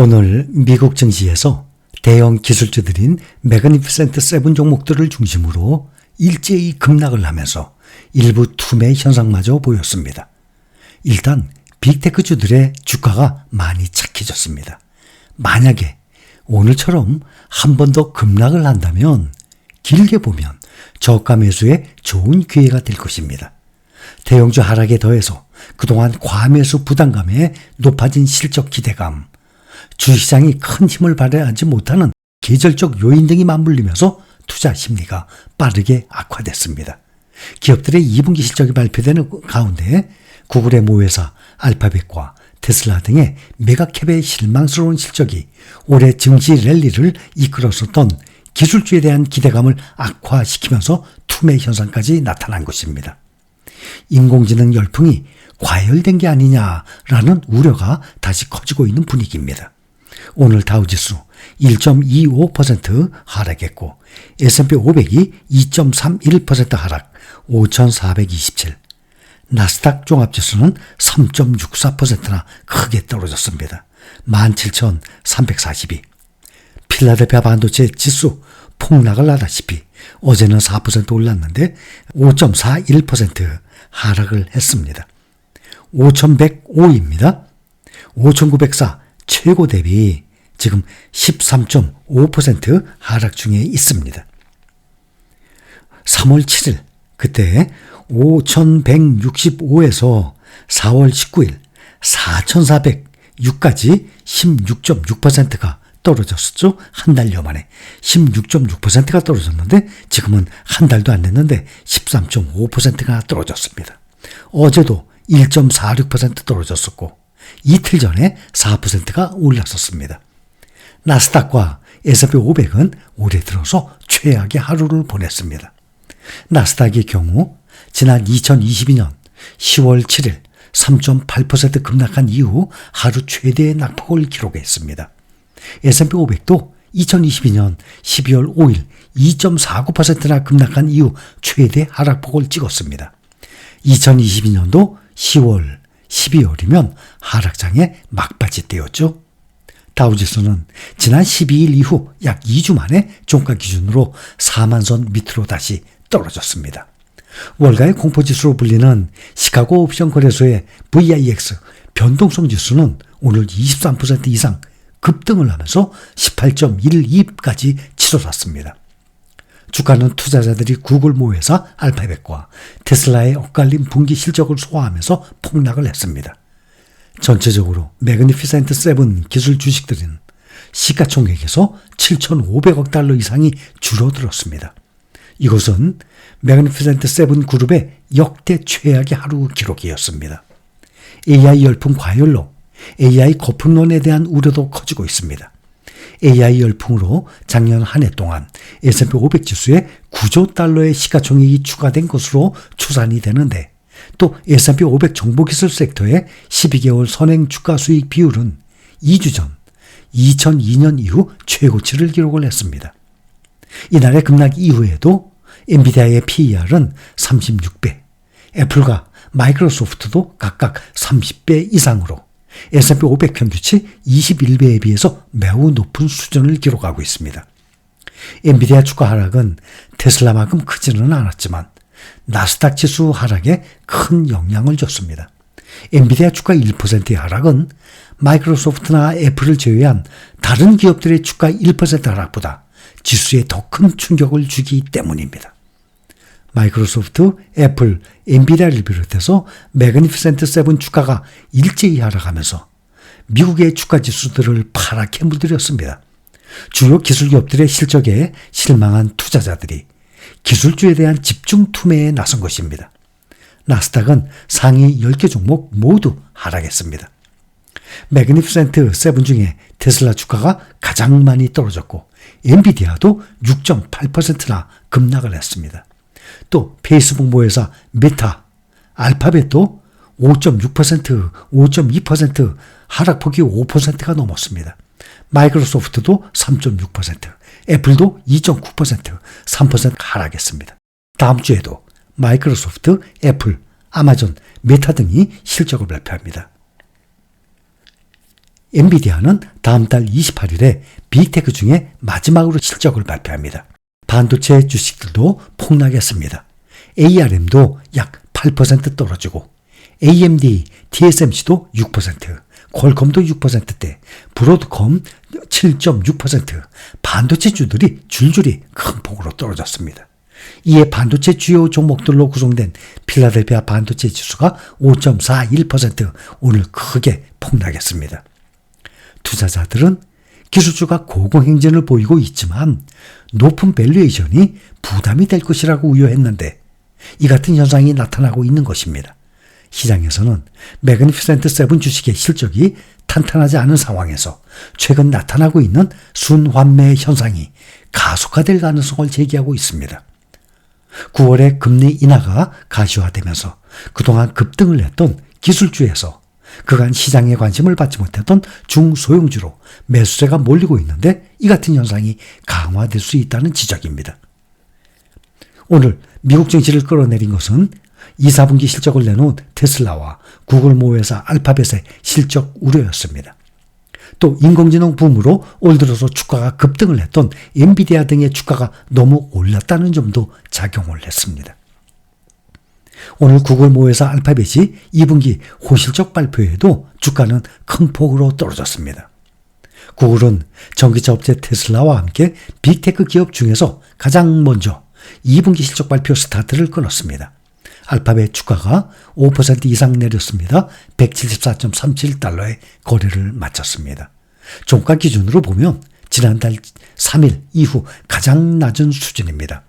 오늘 미국 증시에서 대형 기술주들인 매그니피센트 세븐 종목들을 중심으로 일제히 급락을 하면서 일부 투매 현상마저 보였습니다. 일단 빅테크주들의 주가가 많이 착해졌습니다. 만약에 오늘처럼 한 번 더 급락을 한다면 길게 보면 저가 매수에 좋은 기회가 될 것입니다. 대형주 하락에 더해서 그동안 과매수 부담감에 높아진 실적 기대감, 주식시장이 큰 힘을 발휘하지 못하는 계절적 요인 등이 맞물리면서 투자 심리가 빠르게 악화됐습니다. 기업들의 2분기 실적이 발표되는 가운데 구글의 모회사 알파벳과 테슬라 등의 메가캡의 실망스러운 실적이 올해 증시 랠리를 이끌었었던 기술주에 대한 기대감을 악화시키면서 투매 현상까지 나타난 것입니다. 인공지능 열풍이 과열된 게 아니냐라는 우려가 다시 커지고 있는 분위기입니다. 오늘 다우지수 1.25% 하락했고 S&P 500이 2.31% 하락 5,427, 나스닥 종합지수는 3.64%나 크게 떨어졌습니다. 17,342. 필라델피아 반도체 지수 폭락을 하다시피 어제는 4% 올랐는데 5.41% 하락을 했습니다. 5,105입니다. 5,904 최고 대비 지금 13.5% 하락 중에 있습니다. 3월 7일 그때 5,165에서 4월 19일 4,406까지 16.6%가 떨어졌었죠. 한 달여 만에 16.6%가 떨어졌는데 지금은 한 달도 안 됐는데 13.5%가 떨어졌습니다. 어제도 1.46% 떨어졌었고 이틀 전에 4%가 올랐었습니다. 나스닥과 S&P 500은 올해 들어서 최악의 하루를 보냈습니다. 나스닥의 경우 지난 2022년 10월 7일 3.8% 급락한 이후 하루 최대의 낙폭을 기록했습니다. S&P 500도 2022년 12월 5일 2.49%나 급락한 이후 최대 하락폭을 찍었습니다. 2022년도 10월, 12월이면 하락장의 막바지 때였죠. 다우지수는 지난 12일 이후 약 2주 만에 종가 기준으로 4만선 밑으로 다시 떨어졌습니다. 월가의 공포지수로 불리는 시카고 옵션 거래소의 VIX 변동성 지수는 오늘 23% 이상 급등을 하면서 18.12까지 치솟았습니다. 주가는 투자자들이 구글 모회사 알파벳과 테슬라의 엇갈린 분기 실적을 소화하면서 폭락을 했습니다. 전체적으로 매그니피센트 세븐 기술 주식들은 시가총액에서 7,500억 달러 이상이 줄어들었습니다. 이것은 매그니피센트 세븐 그룹의 역대 최악의 하루 기록이었습니다. AI 열풍 과열로 AI 거품론에 대한 우려도 커지고 있습니다. AI 열풍으로 작년 한 해 동안 S&P 500 지수에 9조 달러의 시가총액이 추가된 것으로 추산이 되는데 또 S&P 500 정보기술 섹터의 12개월 선행 주가 수익 비율은 2주 전 2002년 이후 최고치를 기록을 했습니다. 이날의 급락 이후에도 엔비디아의 PER은 36배, 애플과 마이크로소프트도 각각 30배 이상으로 S&P 500 평균치 21배에 비해서 매우 높은 수준을 기록하고 있습니다. 엔비디아 주가 하락은 테슬라만큼 크지는 않았지만 나스닥 지수 하락에 큰 영향을 줬습니다. 엔비디아 주가 1%의 하락은 마이크로소프트나 애플을 제외한 다른 기업들의 주가 1% 하락보다 지수에 더 큰 충격을 주기 때문입니다. 마이크로소프트, 애플, 엔비디아를 비롯해서 매그니피센트 세븐 주가가 일제히 하락하면서 미국의 주가 지수들을 파랗게 물들였습니다. 주요 기술기업들의 실적에 실망한 투자자들이 기술주에 대한 집중 투매에 나선 것입니다. 나스닥은 상위 10개 종목 모두 하락했습니다. 매그니피센트 세븐 중에 테슬라 주가가 가장 많이 떨어졌고 엔비디아도 6.8%나 급락을 했습니다. 또 페이스북 모회사 메타, 알파벳도 5.6%, 5.2% 하락폭이 5%가 넘었습니다. 마이크로소프트도 3.6%, 애플도 2.9%, 3% 하락했습니다. 다음 주에도 마이크로소프트, 애플, 아마존, 메타 등이 실적을 발표합니다. 엔비디아는 다음 달 28일에 빅테크 중에 마지막으로 실적을 발표합니다. 반도체 주식들도 폭락했습니다. ARM도 약 8% 떨어지고 AMD, TSMC도 6%, 퀄컴도 6%대, 브로드컴 7.6%, 반도체주들이 줄줄이 큰 폭으로 떨어졌습니다. 이에 반도체 주요 종목들로 구성된 필라델피아 반도체 지수가 5.41% 오늘 크게 폭락했습니다. 투자자들은 기술주가 고공행진을 보이고 있지만 높은 밸류에이션이 부담이 될 것이라고 우려했는데 이 같은 현상이 나타나고 있는 것입니다. 시장에서는 매그니피센트 세븐 주식의 실적이 탄탄하지 않은 상황에서 최근 나타나고 있는 순환매 현상이 가속화될 가능성을 제기하고 있습니다. 9월에 금리 인하가 가시화되면서 그동안 급등을 했던 기술주에서 그간 시장의 관심을 받지 못했던 중소형주로 매수세가 몰리고 있는데 이 같은 현상이 강화될 수 있다는 지적입니다. 오늘 미국 증시를 끌어내린 것은 2, 4분기 실적을 내놓은 테슬라와 구글 모회사 알파벳의 실적 우려였습니다. 또 인공지능 붐으로 올 들어서 주가가 급등을 했던 엔비디아 등의 주가가 너무 올랐다는 점도 작용을 했습니다. 오늘 구글 모회사 알파벳이 2분기 호실적 발표에도 주가는 큰 폭으로 떨어졌습니다. 구글은 전기차 업체 테슬라와 함께 빅테크 기업 중에서 가장 먼저 2분기 실적 발표 스타트를 끊었습니다. 알파벳 주가가 5% 이상 내렸습니다. 174.37달러에 거래를 마쳤습니다. 종가 기준으로 보면 지난달 3일 이후 가장 낮은 수준입니다.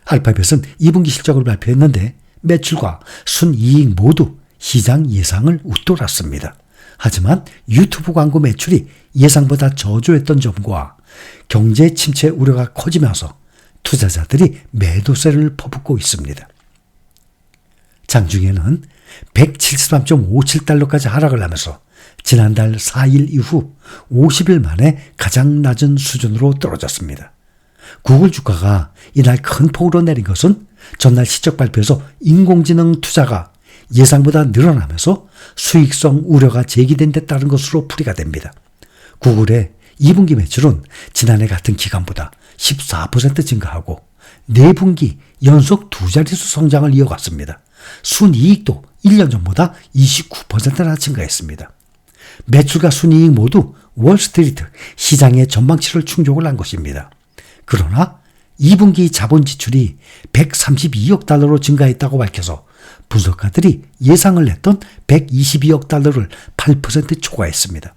알파벳은 2분기 실적을 발표했는데 매출과 순이익 모두 시장 예상을 웃돌았습니다. 하지만 유튜브 광고 매출이 예상보다 저조했던 점과 경제 침체 우려가 커지면서 투자자들이 매도세를 퍼붓고 있습니다. 장중에는 173.57달러까지 하락을 하면서 지난달 4일 이후 50일 만에 가장 낮은 수준으로 떨어졌습니다. 구글 주가가 이날 큰 폭으로 내린 것은 전날 실적 발표에서 인공지능 투자가 예상보다 늘어나면서 수익성 우려가 제기된 데 따른 것으로 풀이가 됩니다. 구글의 2분기 매출은 지난해 같은 기간보다 14% 증가하고 4분기 연속 두 자릿수 성장을 이어갔습니다. 순이익도 1년 전보다 29%나 증가했습니다. 매출과 순이익 모두 월스트리트 시장의 전망치를 충족을 한 것입니다. 그러나 2분기 자본 지출이 132억 달러로 증가했다고 밝혀서 분석가들이 예상을 했던 122억 달러를 8% 초과했습니다.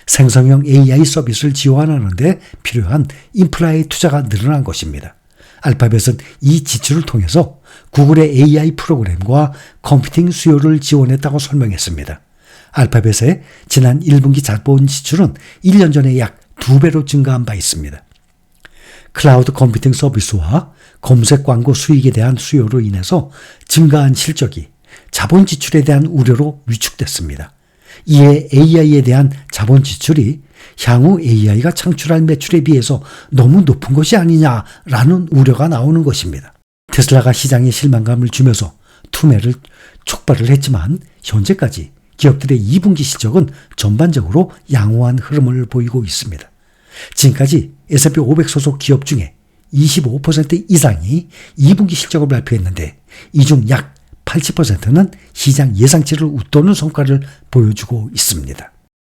생성형 AI 서비스를 지원하는 데 필요한 인프라의 투자가 늘어난 것입니다. 알파벳은 이 지출을 통해서 구글의 AI 프로그램과 컴퓨팅 수요를 지원했다고 설명했습니다. 알파벳의 지난 1분기 자본 지출은 1년 전에 약 2배로 증가한 바 있습니다. 클라우드 컴퓨팅 서비스와 검색 광고 수익에 대한 수요로 인해서 증가한 실적이 자본 지출에 대한 우려로 위축됐습니다. 이에 AI에 대한 자본 지출이 향후 AI가 창출할 매출에 비해서 너무 높은 것이 아니냐라는 우려가 나오는 것입니다. 테슬라가 시장에 실망감을 주면서 투매를 촉발을 했지만 현재까지 기업들의 2분기 실적은 전반적으로 양호한 흐름을 보이고 있습니다. 지금까지 S&P 500 소속 기업 중에 25% 이상이 2분기 실적을 발표했는데 이 중 약 80%는 시장 예상치를 웃도는 성과를 보여주고 있습니다.